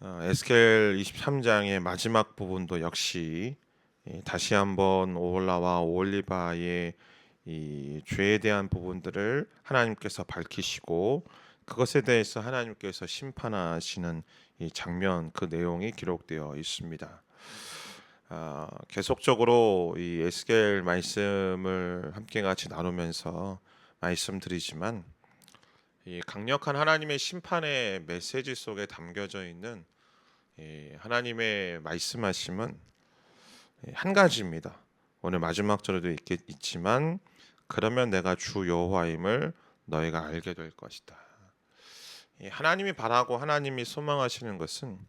에스겔 23장의 마지막 부분도 역시 다시 한번 오홀라와 오홀리바의 이 죄에 대한 부분들을 하나님께서 밝히시고 그것에 대해서 하나님께서 심판하시는 이 장면, 그 내용이 기록되어 있습니다. 계속적으로 이 에스겔 말씀을 함께 같이 나누면서 말씀드리지만 이 강력한 하나님의 심판의 메시지 속에 담겨져 있는 하나님의 말씀하심은 한 가지입니다. 오늘 마지막 절에도 있지만 그러면 내가 주 여호와임을 너희가 알게 될 것이다. 하나님이 바라고 하나님이 소망하시는 것은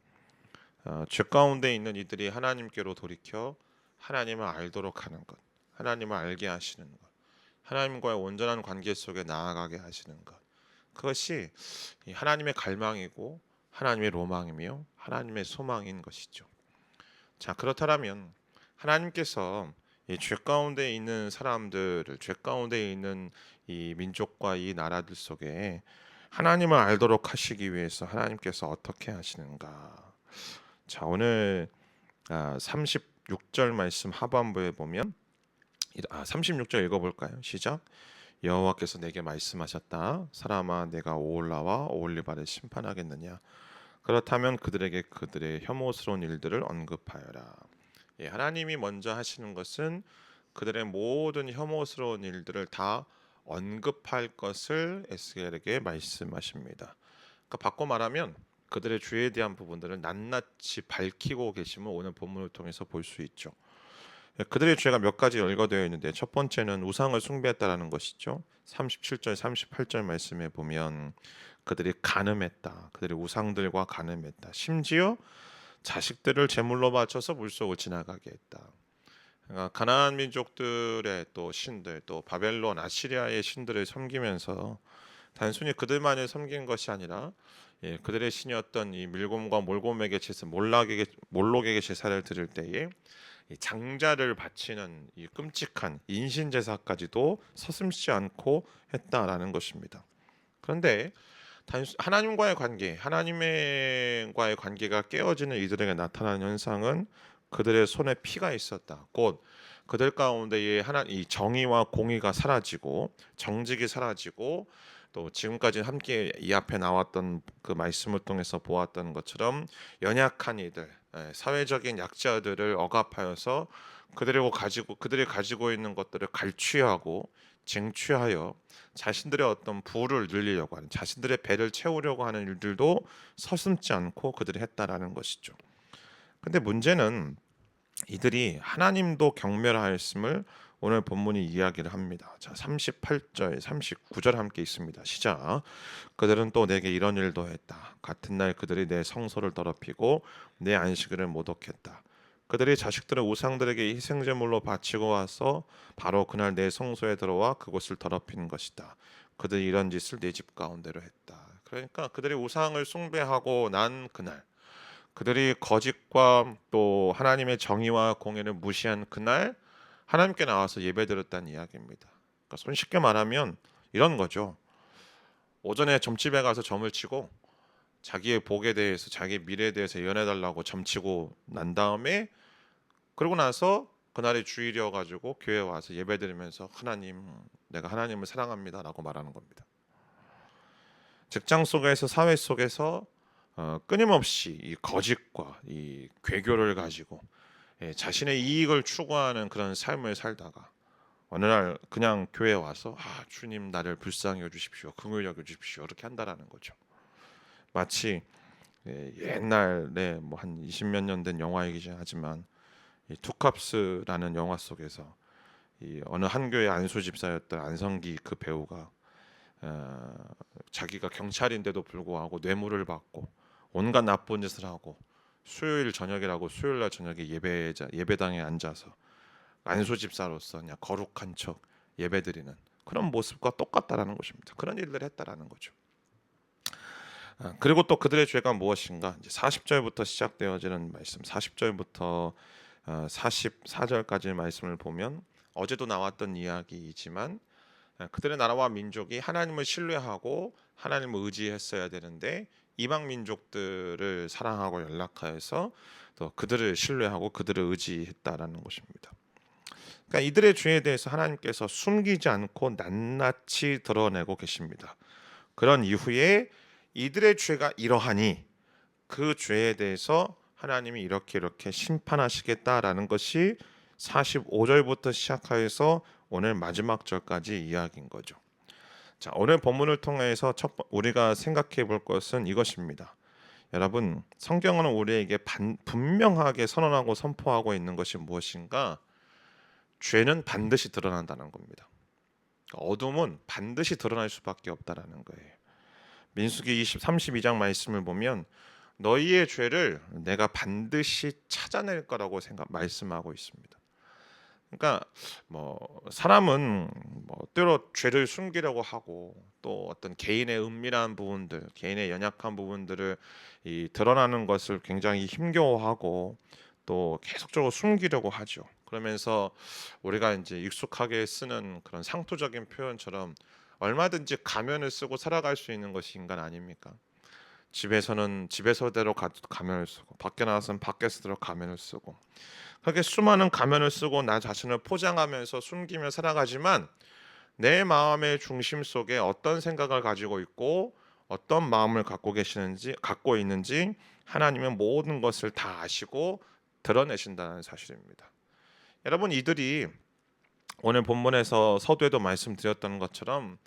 죄 가운데 있는 이들이 하나님께로 돌이켜 하나님을 알도록 하는 것, 하나님을 알게 하시는 것, 하나님과의 온전한 관계 속에 나아가게 하시는 것, 그것이 하나님의 갈망이고 하나님의 로망이며 하나님의 소망인 것이죠. 자, 그렇다면 하나님께서 이 죄 가운데 있는 사람들을, 죄 가운데 있는 이 민족과 이 나라들 속에 하나님을 알도록 하시기 위해서 하나님께서 어떻게 하시는가? 자, 오늘 36절 말씀 하반부에 보면 36절 읽어볼까요? 시작. 여호와께서 내게 말씀하셨다. 사람아, 내가 오홀라와 오홀리바를 심판하겠느냐? 그렇다면 그들에게 그들의 혐오스러운 일들을 언급하여라. 하나님이 먼저 하시는 것은 그들의 모든 혐오스러운 일들을 다 언급할 것을 에스겔에게 말씀하십니다. 그러니까 바꿔 말하면 그들의 죄에 대한 부분들을 낱낱이 밝히고 계심을 오늘 본문을 통해서 볼 수 있죠. 그들의 죄가 몇 가지 열거되어 있는데 첫 번째는 우상을 숭배했다라는 것이죠. 37절 38절 말씀에 보면 그들이 간음했다. 그들이 우상들과 간음했다. 심지어 자식들을 제물로 바쳐서 물속을 지나가게 했다. 그러니까 가나안 민족들의 또 신들, 또 바벨론, 아시리아의 신들을 섬기면서 단순히 그들만을 섬긴 것이 아니라 그들의 신이었던 이 밀곰과 몰곰에게 제사, 몰록에게 제사를 드릴 때에 이 장자를 바치는 이 끔찍한 인신 제사까지도 서슴지 않고 했다라는 것입니다. 그런데 하나님과의 관계, 하나님과의 관계가 깨어지는 이들에게 나타나는 현상은 그들의 손에 피가 있었다. 곧 그들 가운데에 이 정의와 공의가 사라지고 정직이 사라지고 또 지금까지 함께 이 앞에 나왔던 그 말씀을 통해서 보았던 것처럼 연약한 이들, 사회적인 약자들을 억압하여서 그들이 가지고 있는 것들을 갈취하고 쟁취하여 자신들의 어떤 부를 늘리려고 하는, 자신들의 배를 채우려고 하는 일들도 서슴지 않고 그들이 했다라는 것이죠. 근데 문제는 이들이 하나님도 경멸하였음을 오늘 본문이 이야기를 합니다. 자, 38절, 39절 함께 있습니다. 시작. 그들은 또 내게 이런 일도 했다. 같은 날 그들이 내 성소를 더럽히고 내 안식일을 모독했다. 그들이 자식들을 우상들에게 희생제물로 바치고 와서 바로 그날 내 성소에 들어와 그곳을 더럽힌 것이다. 그들이 이런 짓을 내 집 가운데로 했다. 그러니까 그들이 우상을 숭배하고 난 그날, 그들이 거짓과 또 하나님의 정의와 공의를 무시한 그날 하나님께 나와서 예배드렸다는 이야기입니다. 그러니까 손쉽게 말하면 이런 거죠. 오전에 점집에 가서 점을 치고 자기의 복에 대해서, 자기의 미래에 대해서 예언해달라고 점치고 난 다음에, 그러고 나서 그날이 주일이어 가지고 교회 와서 예배드리면서 하나님, 내가 하나님을 사랑합니다라고 말하는 겁니다. 직장 속에서, 사회 속에서 끊임없이 이 거짓과 이 괴교를 가지고 자신의 이익을 추구하는 그런 삶을 살다가 어느 날 그냥 교회에 와서 주님 나를 불쌍히 여주십시오, 긍휼히 여주십시오 이렇게 한다라는 거죠. 마치 옛날에 뭐 한 20몇 년 된 영화이긴 하지만 이 투캅스라는 영화 속에서 이 어느 한 교회 안수 집사였던 안성기 그 배우가 자기가 경찰인데도 불구하고 뇌물을 받고 온갖 나쁜 짓을 하고 수요일 저녁이라고 수요일 날 저녁에 예배당에 앉아서 안수 집사로서 그냥 거룩한 척 예배드리는 그런 모습과 똑같다라는 것입니다. 그런 일들을 했다라는 거죠. 그리고 또 그들의 죄가 무엇인가? 이제 40절부터 시작되어지는 말씀, 40절부터 44절까지의 말씀을 보면 어제도 나왔던 이야기이지만 그들의 나라와 민족이 하나님을 신뢰하고 하나님을 의지했어야 되는데 이방 민족들을 사랑하고 연락하여서 또 그들을 신뢰하고 그들을 의지했다라는 것입니다. 그러니까 이들의 죄에 대해서 하나님께서 숨기지 않고 낱낱이 드러내고 계십니다. 그런 이후에 이들의 죄가 이러하니 그 죄에 대해서 하나님이 이렇게 심판하시겠다라는 것이 45절부터 시작하여서 오늘 마지막 절까지 이야기인 거죠. 자, 오늘 본문을 통해서 우리가 생각해 볼 것은 이것입니다. 여러분, 성경은 우리에게 분명하게 선언하고 선포하고 있는 것이 무엇인가? 죄는 반드시 드러난다는 겁니다. 어둠은 반드시 드러날 수밖에 없다라는 거예요. 민수기 32장 말씀을 보면 너희의 죄를 내가 반드시 찾아낼 거라고 말씀하고 있습니다. 그러니까 사람은 때로 죄를 숨기려고 하고 또 어떤 개인의 은밀한 부분들, 개인의 연약한 부분들을 드러나는 것을 굉장히 힘겨워하고 또 계속적으로 숨기려고 하죠. 그러면서 우리가 이제 익숙하게 쓰는 그런 상투적인 표현처럼 얼마든지 가면을 쓰고 살아갈 수 있는 것이 인간 아닙니까? 집에서는 집에서대로 가면을 쓰고 밖에 나가서는 밖에서대로 가면을 쓰고 그렇게 수많은 가면을 쓰고 나 자신을 포장하면서 숨기며 살아가지만 내 마음의 중심 속에 어떤 생각을 가지고 있고 어떤 마음을 갖고 있는지 하나님은 모든 것을 다 아시고 드러내신다는 사실입니다. 여러분, 이들이 오늘 본문에서 서두에도 말씀드렸던 것처럼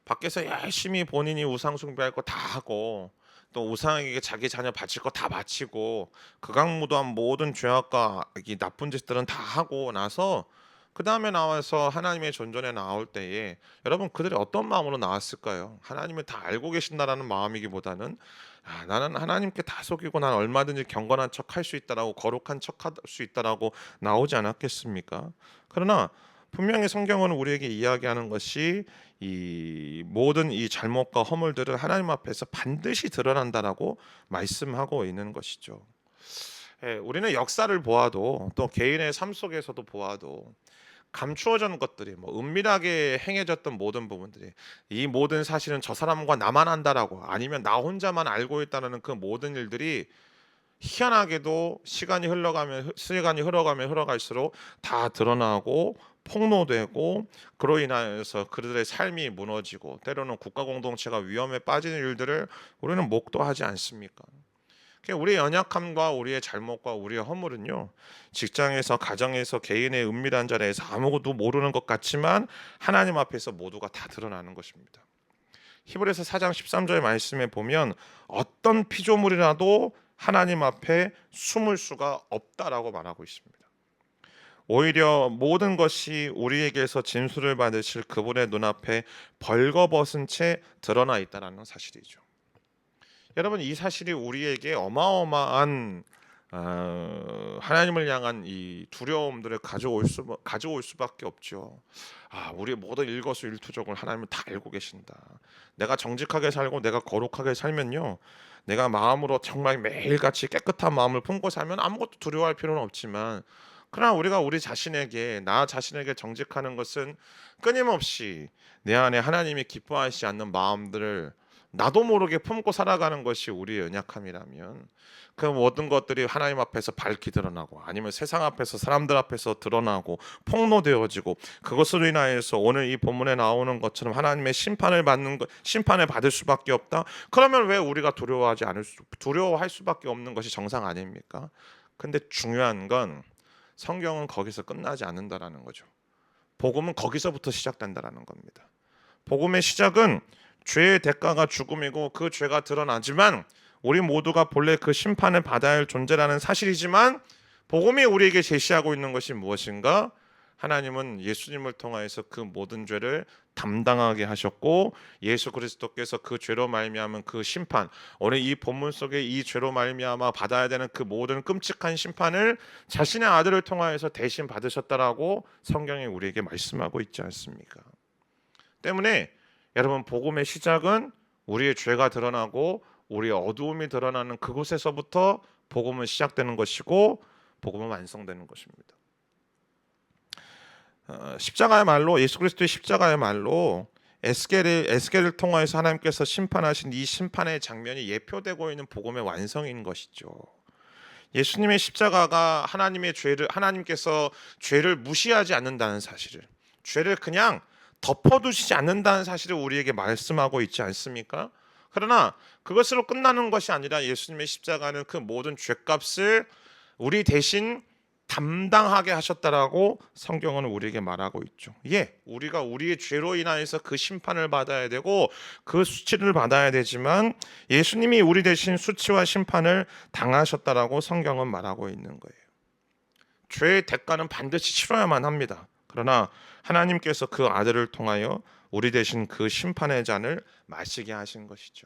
밖에서 열심히 본인이 우상 숭배할 거 다 하고 또 우상에게 자기 자녀 바칠 거 다 바치고 극악무도한 모든 죄악과 이 나쁜 짓들은 다 하고 나서 그 다음에 나와서 하나님의 존전에 나올 때에 여러분 그들이 어떤 마음으로 나왔을까요? 하나님을 다 알고 계신다라는 마음이기보다는 나는 하나님께 다 속이고 난 얼마든지 경건한 척 할 수 있다라고 거룩한 척 할 수 있다라고 나오지 않았겠습니까? 그러나 분명히 성경은 우리에게 이야기하는 것이 이 모든 이 잘못과 허물들은 하나님 앞에서 반드시 드러난다라고 말씀하고 있는 것이죠. 우리는 역사를 보아도 또 개인의 삶 속에서도 보아도 감추어진 것들이 은밀하게 행해졌던 모든 부분들이 이 모든 사실은 저 사람과 나만 안다라고 아니면 나 혼자만 알고 있다는 그 모든 일들이 희한하게도 시간이 흘러가면 흘러갈수록 다 드러나고 폭로되고 그로 인하여서 그들의 삶이 무너지고 때로는 국가 공동체가 위험에 빠지는 일들을 우리는 목도하지 않습니까? 우리의 연약함과 우리의 잘못과 우리의 허물은요, 직장에서 가정에서 개인의 은밀한 자리에서 아무것도 모르는 것 같지만 하나님 앞에서 모두가 다 드러나는 것입니다. 히브리서 4장 13절 말씀에 보면 어떤 피조물이라도 하나님 앞에 숨을 수가 없다라고 말하고 있습니다. 오히려 모든 것이 우리에게서 진술을 받으실 그분의 눈앞에 벌거벗은 채 드러나 있다는 사실이죠. 여러분, 이 사실이 우리에게 어마어마한 하나님을 향한 이 두려움들을 가져올 수밖에 없죠. 우리 모든 일거수일투족을 하나님은 다 알고 계신다. 내가 정직하게 살고 내가 거룩하게 살면요, 내가 마음으로 정말 매일같이 깨끗한 마음을 품고 살면 아무것도 두려워할 필요는 없지만, 그러나 우리가 나 자신에게 정직하는 것은 끊임없이 내 안에 하나님이 기뻐하시지 않는 마음들을 나도 모르게 품고 살아가는 것이 우리의 연약함이라면 그 모든 것들이 하나님 앞에서 밝히 드러나고 아니면 세상 앞에서 사람들 앞에서 드러나고 폭로되어지고 그것으로 인하여서 오늘 이 본문에 나오는 것처럼 하나님의 심판을 받을 수밖에 없다. 그러면 왜 우리가 두려워할 수밖에 없는 것이 정상 아닙니까? 근데 중요한 건 성경은 거기서 끝나지 않는다라는 거죠. 복음은 거기서부터 시작된다라는 겁니다. 복음의 시작은 죄의 대가가 죽음이고 그 죄가 드러나지만 우리 모두가 본래 그 심판을 받아야 할 존재라는 사실이지만 복음이 우리에게 제시하고 있는 것이 무엇인가? 하나님은 예수님을 통하여서 그 모든 죄를 담당하게 하셨고 예수 그리스도께서 그 죄로 말미암은 그 심판, 오늘 이 본문 속에 이 죄로 말미암아 받아야 되는 그 모든 끔찍한 심판을 자신의 아들을 통하여서 대신 받으셨다라고 성경이 우리에게 말씀하고 있지 않습니까? 때문에 여러분, 복음의 시작은 우리의 죄가 드러나고 우리의 어두움이 드러나는 그곳에서부터 복음은 시작되는 것이고 복음은 완성되는 것입니다. 십자가의 말로 예수 그리스도의 십자가의 말로 에스겔을 통하여서 하나님께서 심판하신 이 심판의 장면이 예표되고 있는 복음의 완성인 것이죠. 예수님의 십자가가 하나님께서 죄를 무시하지 않는다는 사실을, 죄를 그냥 덮어두시지 않는다는 사실을 우리에게 말씀하고 있지 않습니까? 그러나 그것으로 끝나는 것이 아니라 예수님의 십자가는 그 모든 죄값을 우리 대신 담당하게 하셨다라고 성경은 우리에게 말하고 있죠. 우리가 우리의 죄로 인하여서 그 심판을 받아야 되고 그 수치를 받아야 되지만 예수님이 우리 대신 수치와 심판을 당하셨다라고 성경은 말하고 있는 거예요. 죄의 대가는 반드시 치러야만 합니다. 그러나 하나님께서 그 아들을 통하여 우리 대신 그 심판의 잔을 마시게 하신 것이죠.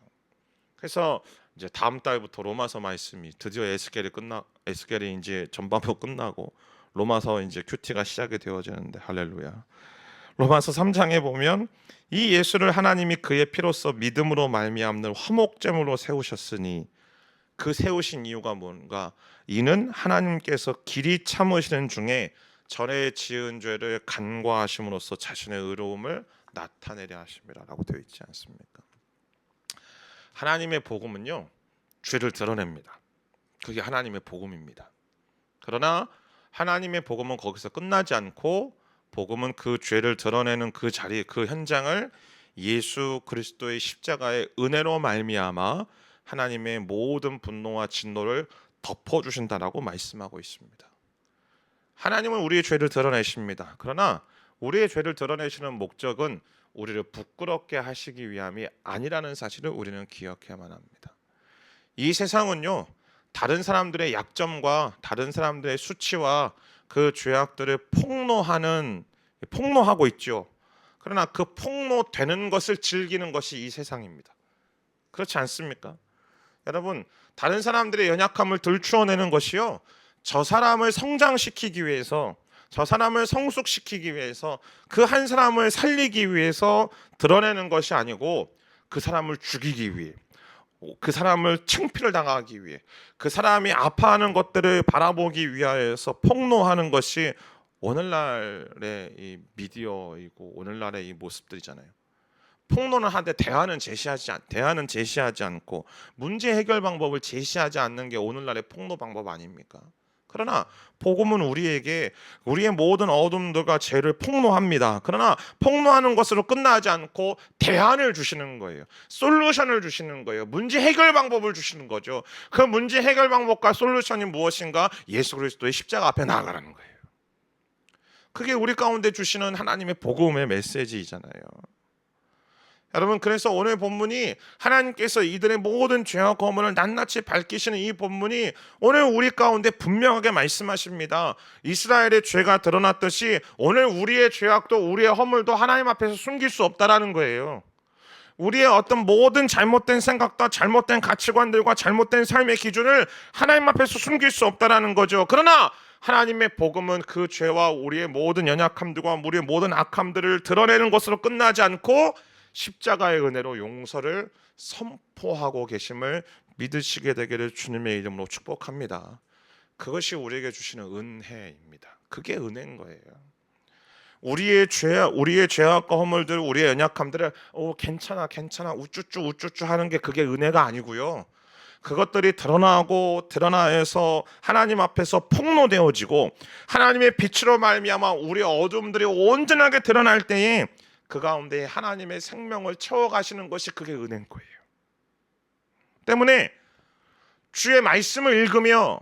그래서 이제 다음 달부터 로마서 말씀이 드디어 에스겔이 이제 전반부 끝나고 로마서 이제 큐티가 시작이 되어지는데 할렐루야. 로마서 3장에 보면 이 예수를 하나님이 그의 피로써 믿음으로 말미암는 화목제물로 세우셨으니 그 세우신 이유가 뭔가? 이는 하나님께서 길이 참으시는 중에 전에 지은 죄를 간과하심으로써 자신의 의로움을 나타내려 하심이라라고 되어 있지 않습니까? 하나님의 복음은요, 죄를 드러냅니다. 그게 하나님의 복음입니다. 그러나 하나님의 복음은 거기서 끝나지 않고 복음은 그 죄를 드러내는 그 자리, 그 현장을 예수 그리스도의 십자가의 은혜로 말미암아 하나님의 모든 분노와 진노를 덮어주신다라고 말씀하고 있습니다. 하나님은 우리의 죄를 드러내십니다. 그러나 우리의 죄를 드러내시는 목적은 우리를 부끄럽게 하시기 위함이 아니라는 사실을 우리는 기억해야만 합니다. 이 세상은요, 다른 사람들의 약점과 다른 사람들의 수치와 그 죄악들을 폭로하고 있죠. 그러나 그 폭로되는 것을 즐기는 것이 이 세상입니다. 그렇지 않습니까? 여러분, 다른 사람들의 연약함을 들추어내는 것이요, 저 사람을 성장시키기 위해서, 저 사람을 성숙시키기 위해서, 그 한 사람을 살리기 위해서 드러내는 것이 아니고 그 사람을 죽이기 위해, 그 사람을 창피를 당하기 위해, 그 사람이 아파하는 것들을 바라보기 위하여서 폭로하는 것이 오늘날의 이 미디어이고 오늘날의 이 모습들이잖아요. 폭로는 하되 대안은 제시하지 않고 문제 해결 방법을 제시하지 않는 게 오늘날의 폭로 방법 아닙니까? 그러나 복음은 우리에게 우리의 모든 어둠들과 죄를 폭로합니다. 그러나 폭로하는 것으로 끝나지 않고 대안을 주시는 거예요. 솔루션을 주시는 거예요. 문제 해결 방법을 주시는 거죠. 그 문제 해결 방법과 솔루션이 무엇인가? 예수 그리스도의 십자가 앞에 나아가라는 거예요. 그게 우리 가운데 주시는 하나님의 복음의 메시지이잖아요. 여러분, 그래서 오늘 본문이 하나님께서 이들의 모든 죄와 거문을 낱낱이 밝히시는 이 본문이 오늘 우리 가운데 분명하게 말씀하십니다. 이스라엘의 죄가 드러났듯이 오늘 우리의 죄악도 우리의 허물도 하나님 앞에서 숨길 수 없다라는 거예요. 우리의 어떤 모든 잘못된 생각과 잘못된 가치관들과 잘못된 삶의 기준을 하나님 앞에서 숨길 수 없다라는 거죠. 그러나 하나님의 복음은 그 죄와 우리의 모든 연약함들과 우리의 모든 악함들을 드러내는 것으로 끝나지 않고 십자가의 은혜로 용서를 선포하고 계심을 믿으시게 되기를 주님의 이름으로 축복합니다. 그것이 우리에게 주시는 은혜입니다. 그게 은혜인 거예요. 우리의 죄악과 허물들, 우리의 연약함들을 괜찮아 우쭈쭈 하는 게 그게 은혜가 아니고요. 그것들이 드러나서 하나님 앞에서 폭로되어지고 하나님의 빛으로 말미암아 우리의 어둠들이 온전하게 드러날 때에 그 가운데 하나님의 생명을 채워가시는 것이 그게 은혜인 거예요. 때문에 주의 말씀을 읽으며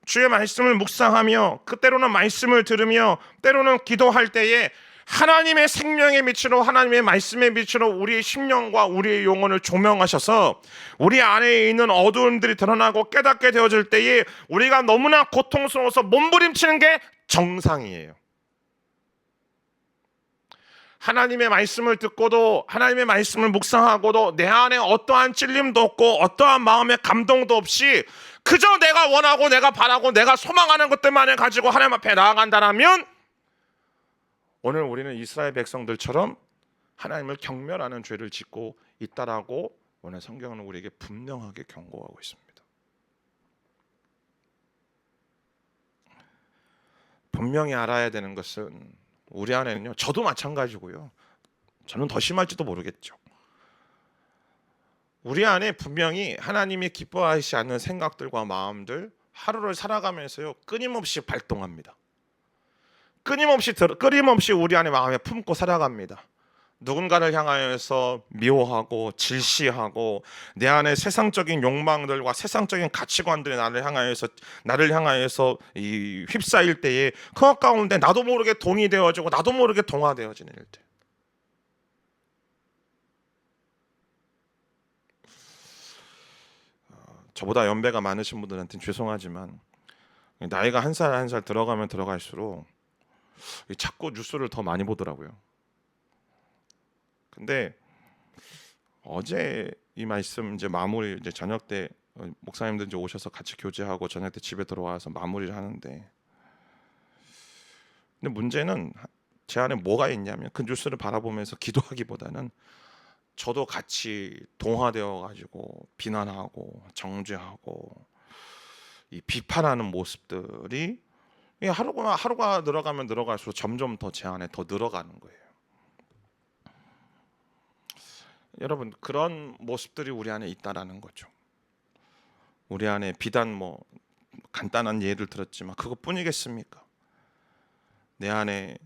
주의 말씀을 묵상하며 때로는 말씀을 들으며 때로는 기도할 때에 하나님의 생명의 빛으로 하나님의 말씀의 빛으로 우리의 심령과 우리의 영혼을 조명하셔서 우리 안에 있는 어두움들이 드러나고 깨닫게 되어질 때에 우리가 너무나 고통스러워서 몸부림치는 게 정상이에요. 하나님의 말씀을 듣고도 하나님의 말씀을 묵상하고도 내 안에 어떠한 찔림도 없고 어떠한 마음의 감동도 없이 그저 내가 원하고 내가 바라고 내가 소망하는 것들만을 가지고 하나님 앞에 나아간다면 오늘 우리는 이스라엘 백성들처럼 하나님을 경멸하는 죄를 짓고 있다라고 오늘 성경은 우리에게 분명하게 경고하고 있습니다. 분명히 알아야 되는 것은 우리 안에는요, 저도 마찬가지고요, 저는 더 심할지도 모르겠죠. 우리 안에 분명히 하나님이 기뻐하시지 않는 생각들과 마음들 하루를 살아가면서요 끊임없이 발동합니다. 끊임없이 우리 안에 마음에 품고 살아갑니다. 누군가를 향하여서 미워하고 질시하고 내 안에 세상적인 욕망들과 세상적인 가치관들이 나를 향하여서 이 휩싸일 때에 그 가운데 나도 모르게 동의되어지고 나도 모르게 동화되어지는 일들. 저보다 연배가 많으신 분들한테는 죄송하지만 나이가 한 살 한 살 들어가면 들어갈수록 자꾸 뉴스를 더 많이 보더라고요. 근데 어제 이 말씀 이제 마무리 이제 저녁 때 목사님들 이제 오셔서 같이 교제하고 저녁 때 집에 들어와서 마무리를 하는데, 근데 문제는 제 안에 뭐가 있냐면 그 뉴스를 바라보면서 기도하기보다는 저도 같이 동화되어 가지고 비난하고 정죄하고 이 비판하는 모습들이 하루가 늘어가면 늘어갈수록 점점 더 제 안에 더 늘어가는 거예요. 여러분, 그런 모습들이 우리 안에 있다라는 거죠. 우리 안에 비단 뭐 간단한 예를 들었지만 그것뿐이겠습니까? 내 안에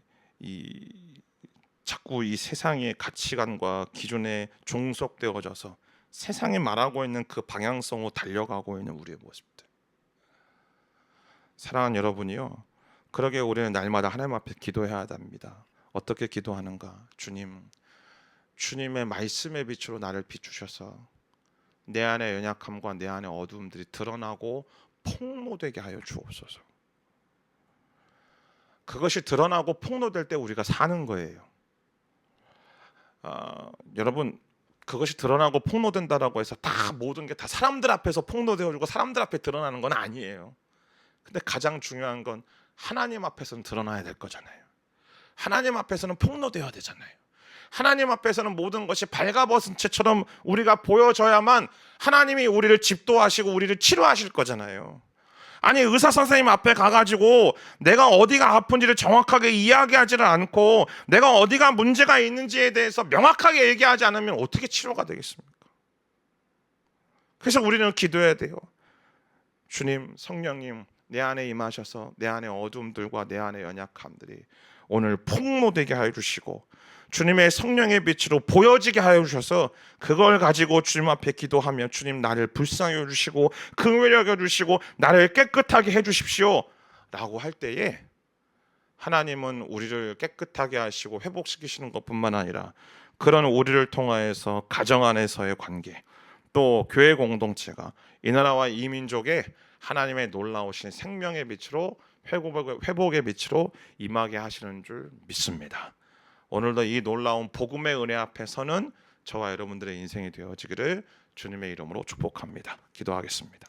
자꾸 이 세상의 가치관과 기준에 종속되어져서 세상이 말하고 있는 그 방향성으로 달려가고 있는 우리의 모습들. 사랑하는 여러분이요, 그러게 우리는 날마다 하나님 앞에 기도해야 합니다. 어떻게 기도하는가? 주님의 말씀의 빛으로 나를 비추셔서 내 안의 연약함과 내 안의 어두움들이 드러나고 폭로되게 하여 주옵소서. 그것이 드러나고 폭로될 때 우리가 사는 거예요. 여러분, 그것이 드러나고 폭로된다라고 해서 다 모든 게 다 사람들 앞에서 폭로되어지고 사람들 앞에 드러나는 건 아니에요. 근데 가장 중요한 건 하나님 앞에서는 드러나야 될 거잖아요. 하나님 앞에서는 폭로되어야 되잖아요. 하나님 앞에서는 모든 것이 발가벗은 채처럼 우리가 보여져야만 하나님이 우리를 집도하시고 우리를 치료하실 거잖아요. 아니, 의사 선생님 앞에 가가지고 내가 어디가 아픈지를 정확하게 이야기하지를 않고 내가 어디가 문제가 있는지에 대해서 명확하게 얘기하지 않으면 어떻게 치료가 되겠습니까? 그래서 우리는 기도해야 돼요. 주님, 성령님, 내 안에 임하셔서 내 안의 어둠들과 내 안의 연약함들이 오늘 폭로되게 하여 주시고 주님의 성령의 빛으로 보여지게 하여 주셔서 그걸 가지고 주님 앞에 기도하면 주님 나를 불쌍히 여주시고 긍휼히 여겨주시고 나를 깨끗하게 해주십시오 라고 할 때에 하나님은 우리를 깨끗하게 하시고 회복시키시는 것뿐만 아니라 그런 우리를 통하여서 가정 안에서의 관계, 또 교회 공동체가 이 나라와 이 민족에 하나님의 놀라우신 생명의 빛으로 회복의 빛으로 임하게 하시는 줄 믿습니다. 오늘도 이 놀라운 복음의 은혜 앞에서는 저와 여러분들의 인생이 되어지기를 주님의 이름으로 축복합니다. 기도하겠습니다.